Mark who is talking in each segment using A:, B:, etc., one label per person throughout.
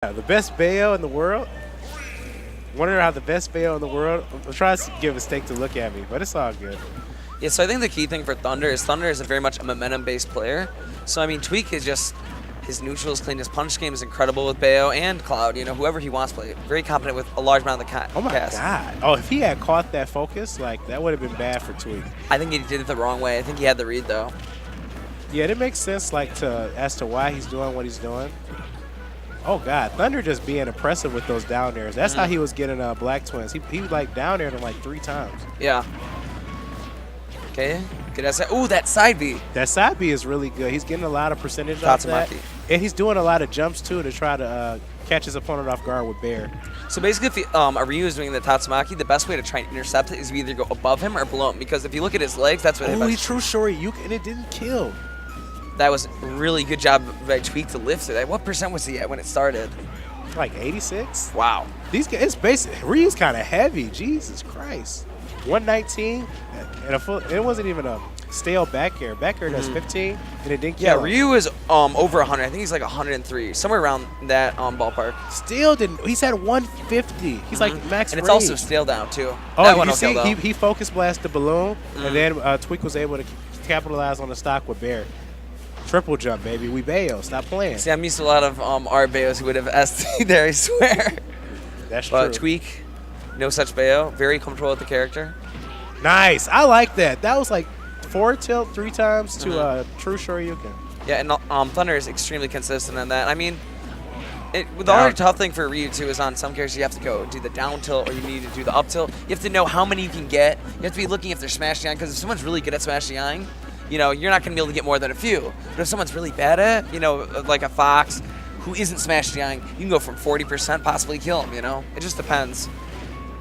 A: Yeah, the best Bayo in the world. Wondering how the best Bayo in the world. I'm trying to give a stake to look at me, but it's all good.
B: Yeah, so I think the key thing for Thunder is a very much a momentum-based player. So, I mean, Tweek is just, his neutrals clean, his punch game is incredible with Bayo and Cloud, you know, whoever he wants to play. Very competent with a large amount of the cast.
A: Oh my God. Oh, if he had caught that focus, like, that would have been bad for Tweek.
B: I think he did it the wrong way. I think he had the read, though.
A: Yeah, it makes sense, like, as to why he's doing what he's doing. Oh, God. Thunder just being impressive with those down airs. That's how he was getting Black Twins. He like, down aired him, like, 3 times.
B: Yeah. Okay. Good. Ooh, that side B.
A: That side B is really good. He's getting a lot of percentage off that. And he's doing a lot of jumps, too, to try to catch his opponent off guard with Bear.
B: So basically, if a Ryu is doing the Tatsumaki, the best way to try and intercept it is you either go above him or below him. Because if you look at his legs, that's what
A: he true Shoryuken, and it didn't kill.
B: That was a really good job by Tweek to lift it. What percent was he at when it started?
A: Like 86?
B: Wow.
A: These guys, it's basic. Ryu's kind of heavy. Jesus Christ. 119, and a full, it wasn't even a stale back air. Back air does 15, and it didn't kill him.
B: Ryu is over 100. I think he's like 103, somewhere around that ballpark.
A: Still didn't. He's at 150. He's like max
B: And
A: range.
B: it's also stale down, too.
A: Oh, you see, he focus blasted the balloon, and then Tweek was able to capitalize on the stock with Bear. Triple jump, baby. We Bayo. Stop playing.
B: See, I'm used to a lot of our Bayos who would have ST there, I swear.
A: That's true.
B: But Tweek, no such Bayo. Very comfortable with the character.
A: Nice. I like that. That was like 4 tilt 3 times to true Shoryuken.
B: Yeah, and Thunder is extremely consistent in that. I mean, the other tough thing for Ryu, too, is on some characters you have to go do the down tilt or you need to do the up tilt. You have to know how many you can get. You have to be looking if they're smash DIing, because if someone's really good at smash DIing, you know, you're not going to be able to get more than a few. But if someone's really bad at it, you know, like a Fox who isn't smash DIing, you can go from 40%, possibly kill him, you know? It just depends.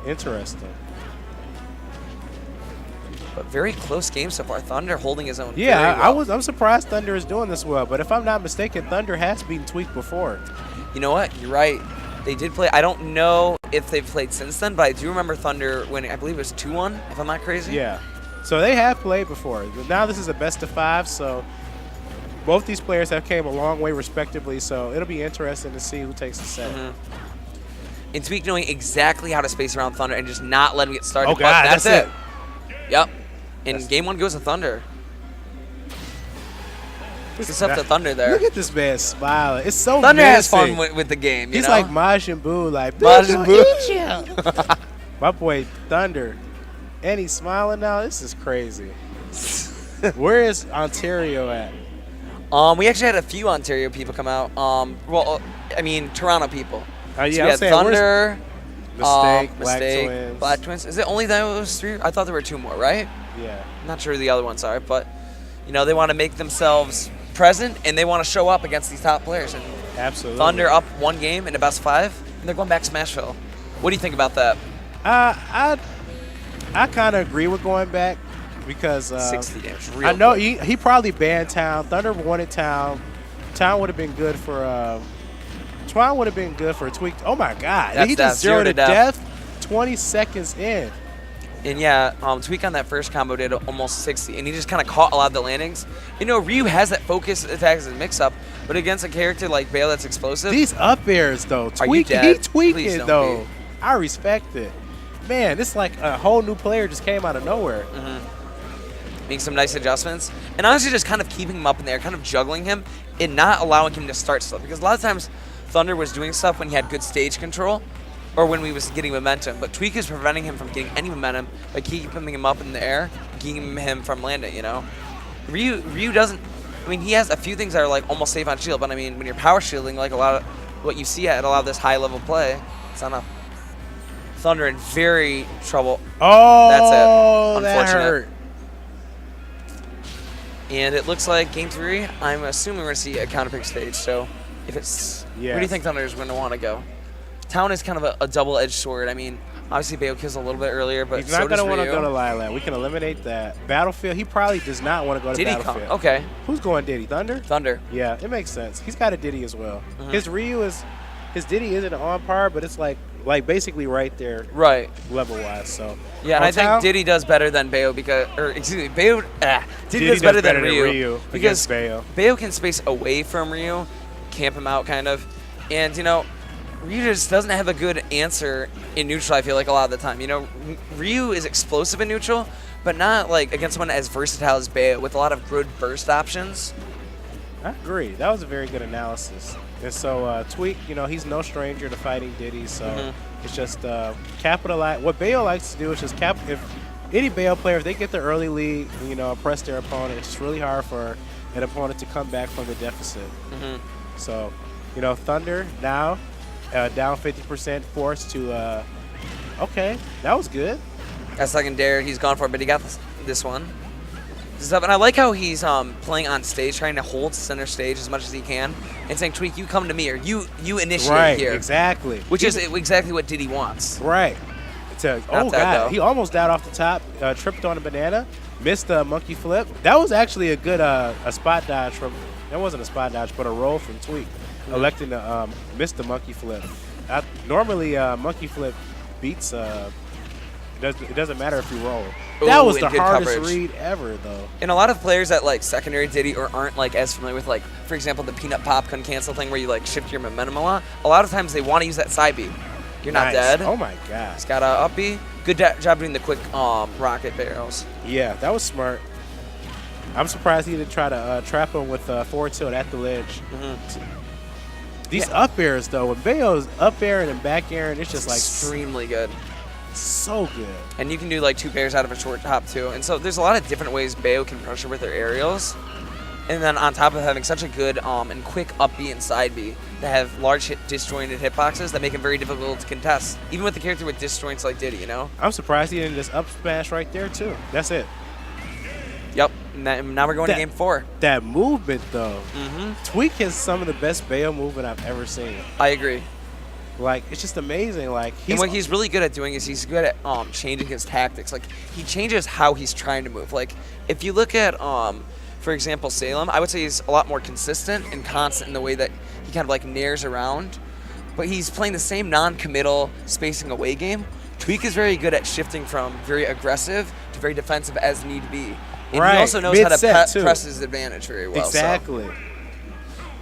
A: Interesting.
B: But very close game so far. Thunder holding his own.
A: Yeah, I'm surprised Thunder is doing this well. But if I'm not mistaken, Thunder has beaten Tweek before.
B: You know what? You're right. They did play. I don't know if they've played since then, but I do remember Thunder winning. I believe it was 2-1, if I'm not crazy.
A: Yeah. So they have played before. Now this is a best of 5, so both these players have came a long way respectively, so it'll be interesting to see who takes the set.
B: And Tweek knowing exactly how to space around Thunder and just not let him get started.
A: Oh, God,
B: that's it. Yep. And game 1 goes to Thunder. It's up to Thunder there.
A: Look at this man smiling. It's so
B: Thunder
A: menacing.
B: has fun with the game,
A: He's
B: know?
A: like Majin Buu, like,
B: Majin Buu.
A: My boy Thunder. And he's smiling now. This is crazy. Where is Ontario at?
B: We actually had a few Ontario people come out. Well, I mean, Toronto people.
A: Yeah,
B: so we had Thunder,
A: Mistake,
B: Black Twins. Is it only those 3? I thought there were 2 more, right?
A: Yeah.
B: I'm not sure who the other ones are, but, you know, they want to make themselves present, and they want to show up against these top players. And
A: absolutely.
B: Thunder up 1 game in the best 5, and they're going back to Smashville. What do you think about that?
A: I kind of agree with going back because
B: 60 games.
A: I know he probably banned Town. Thunder wanted Town. Town would have been good for Twan would have been good for Tweek. Oh my God! He just 0 to death 20 seconds in.
B: And yeah, Tweek on that first combo did almost 60, and he just kind of caught a lot of the landings. You know, Ryu has that focus attack as a mix-up, but against a character like Bayo that's explosive.
A: These up airs though, he tweaking though. I respect it. Man, it's like a whole new player just came out of nowhere.
B: Making some nice adjustments. And honestly, just kind of keeping him up in there, kind of juggling him and not allowing him to start stuff. Because a lot of times, Thunder was doing stuff when he had good stage control or when we was getting momentum. But Tweek is preventing him from getting any momentum by keeping him up in the air, keeping him from landing, you know? Ryu doesn't, I mean, he has a few things that are like almost safe on shield. But I mean, when you're power shielding, like a lot of what you see at a lot of this high-level play, it's not enough. Thunder in very trouble.
A: Oh,
B: that's it. Unfortunate.
A: That hurt.
B: And it looks like game 3, I'm assuming we're going to see a counterpick stage. So if it's, where do you think Thunder is going to want to go? Town is kind of a double-edged sword. I mean, obviously Bayo kills a little bit earlier, but
A: he's not going to want to go to Lilac. We can eliminate that. Battlefield, he probably does not want to go to
B: Diddy
A: Battlefield.
B: Okay.
A: Who's going Diddy? Thunder?
B: Thunder.
A: Yeah, it makes sense. He's got a Diddy as well. His Ryu is, his Diddy isn't on par, but it's like basically right there, level-wise. So
B: yeah, and I think Diddy does better than Bayo because, or excuse me, Bayo. Diddy does better than Ryu
A: because Bayo
B: can space away from Ryu, camp him out kind of, and you know, Ryu just doesn't have a good answer in neutral, I feel like, a lot of the time. You know, Ryu is explosive in neutral, but not like against someone as versatile as Bayo with a lot of good burst options.
A: I agree. That was a very good analysis. And so Tweek, you know, he's no stranger to fighting Diddy, so it's just capitalize. What Bayo likes to do is just if any Bayo player, if they get the early lead, you know, press their opponent, it's just really hard for an opponent to come back from the deficit. So, you know, Thunder now down 50%, forced to, okay, that was good.
B: That second dare, he's gone for it, but he got this one. And I like how he's playing on stage, trying to hold center stage as much as he can, and saying, Tweek, you come to me, or you initiate here.
A: Right, exactly.
B: Which is exactly what Diddy wants.
A: Right. Oh, God.
B: Though.
A: He almost died off the top, tripped on a banana, missed a monkey flip. That was actually a good a spot dodge from, that wasn't a spot dodge, but a roll from Tweek, electing to miss the monkey flip. Normally, monkey flip beats, it doesn't matter if you roll. That was the hardest read ever, though.
B: And a lot of players that like secondary Diddy or aren't like as familiar with, like, for example, the peanut pop couldn't cancel thing where you like shift your momentum a lot of times they want to use that side B. You're not dead.
A: Oh my God.
B: He's got a up B. Good job doing the quick rocket barrels.
A: Yeah, that was smart. I'm surprised he didn't try to trap him with forward tilt at the ledge. These up airs, though, when Bayo's up airing and back airing, it's just like
B: extremely good.
A: So good.
B: And you can do like 2 pairs out of a short hop too. And so there's a lot of different ways Bayo can pressure with their aerials. And then on top of having such a good and quick up B and side B that have large disjointed hitboxes that make him very difficult to contest. Even with the character with disjoints like Diddy, you know?
A: I'm surprised he didn't just up smash right there too. That's it.
B: Yep. Now we're going to game 4.
A: That movement though. Tweek has some of the best Bayo movement I've ever seen.
B: I agree.
A: Like, it's just amazing. Like,
B: and what he's really good at doing is he's good at changing his tactics. Like, he changes how he's trying to move. Like, if you look at, for example, Salem, I would say he's a lot more consistent and constant in the way that he kind of like nares around. But he's playing the same non-committal spacing away game. Tweek is very good at shifting from very aggressive to very defensive as need be. And he also knows how to press his advantage very well.
A: Exactly.
B: So.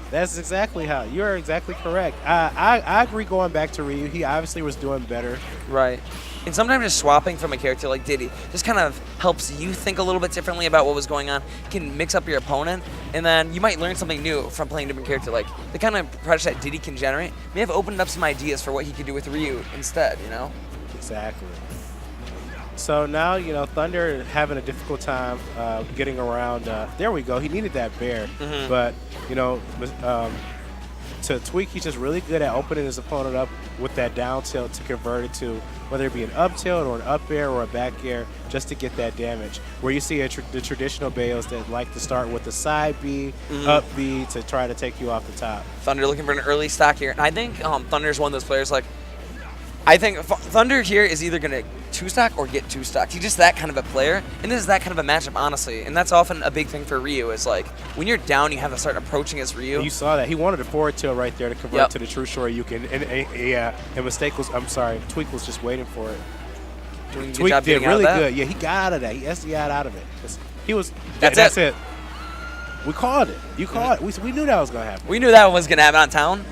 A: That's exactly how. You're exactly correct. I agree going back to Ryu. He obviously was doing better.
B: Right. And sometimes just swapping from a character like Diddy just kind of helps you think a little bit differently about what was going on. You can mix up your opponent, and then you might learn something new from playing a different character. Like, the kind of pressure that Diddy can generate may have opened up some ideas for what he could do with Ryu instead, you know?
A: Exactly. So now, you know, Thunder having a difficult time getting around. There we go. He needed that bear. But, you know, to Tweek, he's just really good at opening his opponent up with that down tilt to convert it to whether it be an up tilt or an up air or a back air just to get that damage. Where you see the traditional Bayos that like to start with the side B, up B to try to take you off the top.
B: Thunder looking for an early stock here. And I think Thunder's one of those players like, I think Thunder here is either going to 2-stock or get 2-stocked. He's just that kind of a player, and this is that kind of a matchup, honestly. And that's often a big thing for Ryu is, like, when you're down, you have to start approaching as Ryu.
A: You saw that. He wanted a forward tilt right there to convert to the true Shoryuken. And mistake was, I'm sorry, Tweek was just waiting for it. Tweek did really good. Yeah, he got out of that. He SGL'd out of it. He was, that's it. We called it. You called it. We knew that was going to happen.
B: We knew that was going to happen on town.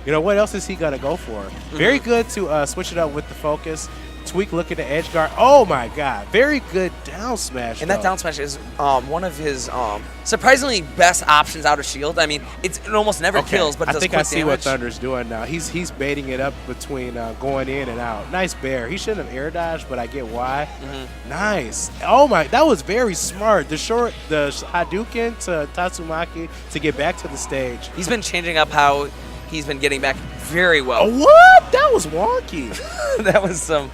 A: You know, what else is he going to go for? Very good to switch it up with the focus. Tweek looking to edge guard. Oh, my God. Very good down smash.
B: And that down smash is one of his surprisingly best options out of shield. I mean, it almost never kills, but it does quick damage.
A: I see what Thunder's doing now. He's baiting it up between going in and out. Nice bear. He shouldn't have air dodged, but I get why. Nice. Oh, my. That was very smart. The Hadouken to Tatsumaki to get back to the stage.
B: He's been changing up how he's been getting back very well.
A: Oh, what? That was wonky.
B: That was some...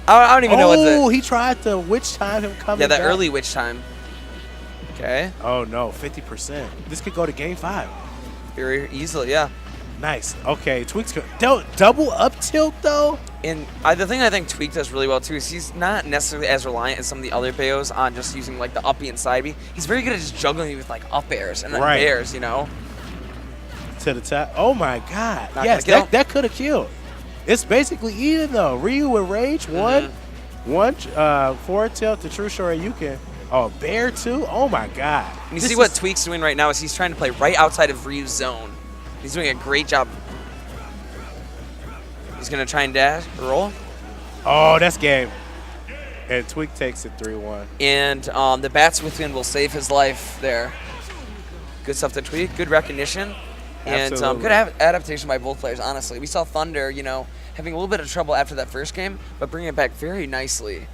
B: I don't even know what the...
A: Oh, he tried to witch time him coming
B: Yeah, that
A: back.
B: early witch time. Okay.
A: Oh, no. 50%. This could go to game 5.
B: Very easily, yeah.
A: Nice. Okay, Tweek's double up tilt, though?
B: And the thing I think Tweek does really well, too, is he's not necessarily as reliant as some of the other Bayos on just using, like, the up B and side B. He's very good at just juggling with, like, up airs and airs, you know?
A: To the top. Oh, my God. Yes, that could have killed. It's basically even, though. Ryu with rage, one forward tilt to true Shoryuken. Oh, bear, too? Oh, my God.
B: And you see what Tweek's doing right now is he's trying to play right outside of Ryu's zone. He's doing a great job. He's going to try and dash, roll.
A: Oh, that's game. And Tweek takes it 3-1.
B: And the bats within will save his life there. Good stuff to Tweek. Good recognition. And good adaptation by both players, honestly. We saw Thunder, you know, having a little bit of trouble after that first game, but bringing it back very nicely